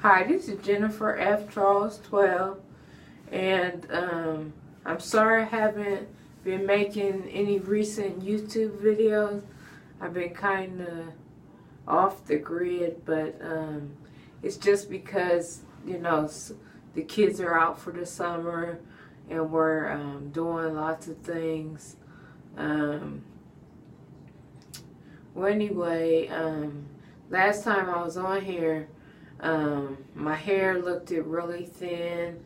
Hi, this is Jennifer F. Charles 12, and I'm sorry I haven't been making any recent YouTube videos. I've been kind of off the grid, but it's just because, the kids are out for the summer and we're doing lots of things. Well, anyway, last time I was on here, my hair looked really thin,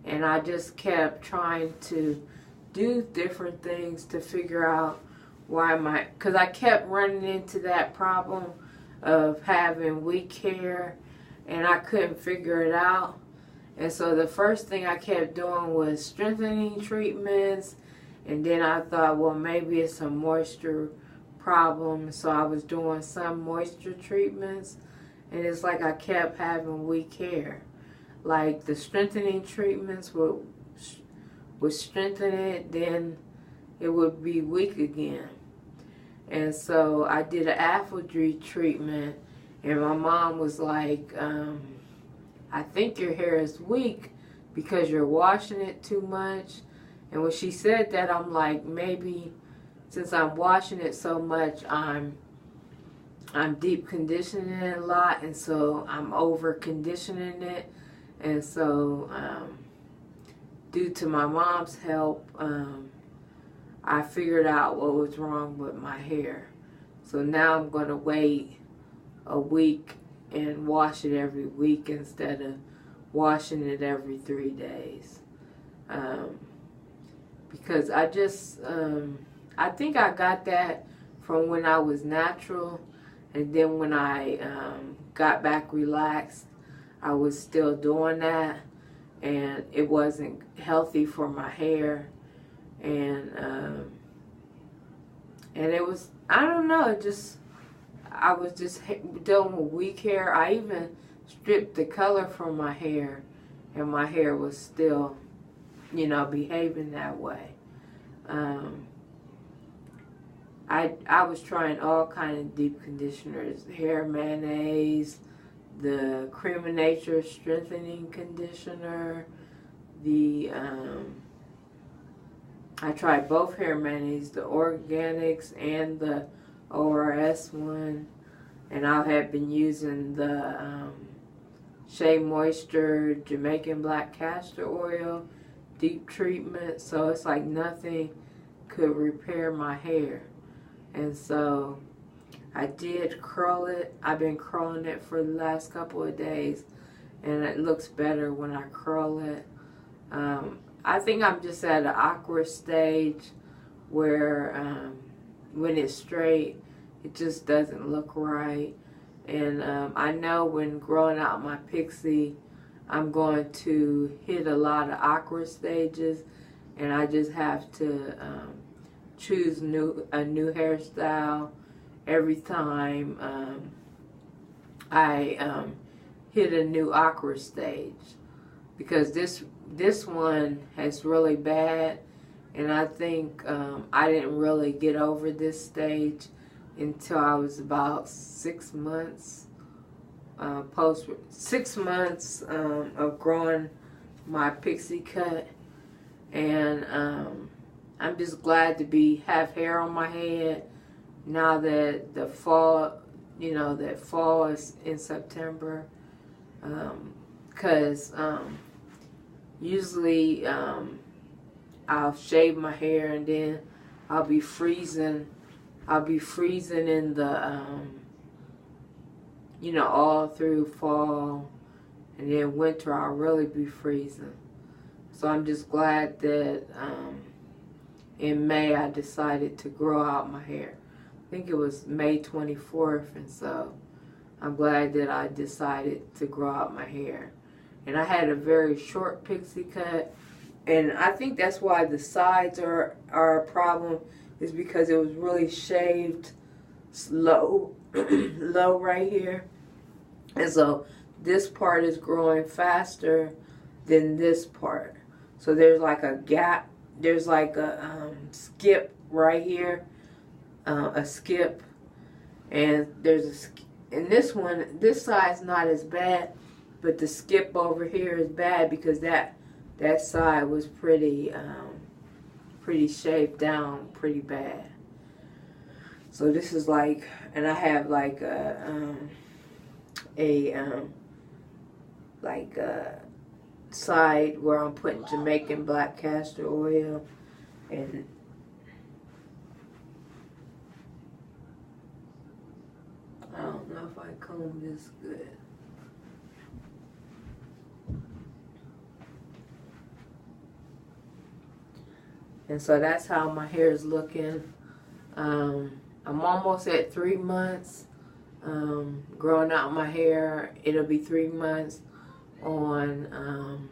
and I just kept trying to do different things to figure out why because I kept running into that problem of having weak hair, and I couldn't figure it out. And so the first thing I kept doing was strengthening treatments, and then I thought, well, maybe it's a moisture problem, so I was doing some moisture treatments, and it's like I kept having weak hair. Like the strengthening treatments would strengthen it, then it would be weak again. And so I did an Afrodry treatment, and my mom was like, I think your hair is weak because you're washing it too much. And when she said that, I'm like, maybe since I'm washing it so much, I'm deep conditioning it a lot, and so I'm over conditioning it. And so due to my mom's help, I figured out what was wrong with my hair. So now I'm going to wait a week and wash it every week instead of washing it every 3 days. Because I just, I think I got that from when I was natural, and then when I got back relaxed, I was still doing that, and it wasn't healthy for my hair, and it was, I don't know, I was just dealing with weak hair. I even stripped the color from my hair, and my hair was still, behaving that way. I was trying all kind of deep conditioners, hair mayonnaise, the Cream of Nature strengthening conditioner, I tried both hair mayonnaise, the organics and the ORS one, and I had been using the Shea Moisture Jamaican Black Castor Oil deep treatment, so it's like nothing could repair my hair. And so I did curl it. I've been curling it for the last couple of days, and it looks better when I curl it. I think I'm just at an awkward stage where when it's straight, it just doesn't look right. And I know when growing out my pixie, I'm going to hit a lot of awkward stages, and I just have to choose a new hairstyle every time I hit a new awkward stage, because this one has really bad, and I think I didn't really get over this stage until I was about 6 months post 6 months of growing my pixie cut, and I'm just glad to have hair on my head now that the fall, that fall is in September, because usually I'll shave my hair, and then I'll be freezing in the all through fall, and then winter I'll really be freezing. So I'm just glad that in May I decided to grow out my hair. I think it was May 24th, and so I'm glad that I decided to grow out my hair. And I had a very short pixie cut, and I think that's why the sides are a problem, is because it was really shaved low, low right here. And so this part is growing faster than this part. So there's like a gap, there's like a skip right here, a skip, and there's a, and this one, this side's not as bad, but the skip over here is bad because that side was pretty shaved down pretty bad. So this is like, and I have like a side where I'm putting Jamaican black castor oil, and I don't know if I comb this good. And so that's how my hair is looking. I'm almost at 3 months growing out my hair. It'll be 3 months on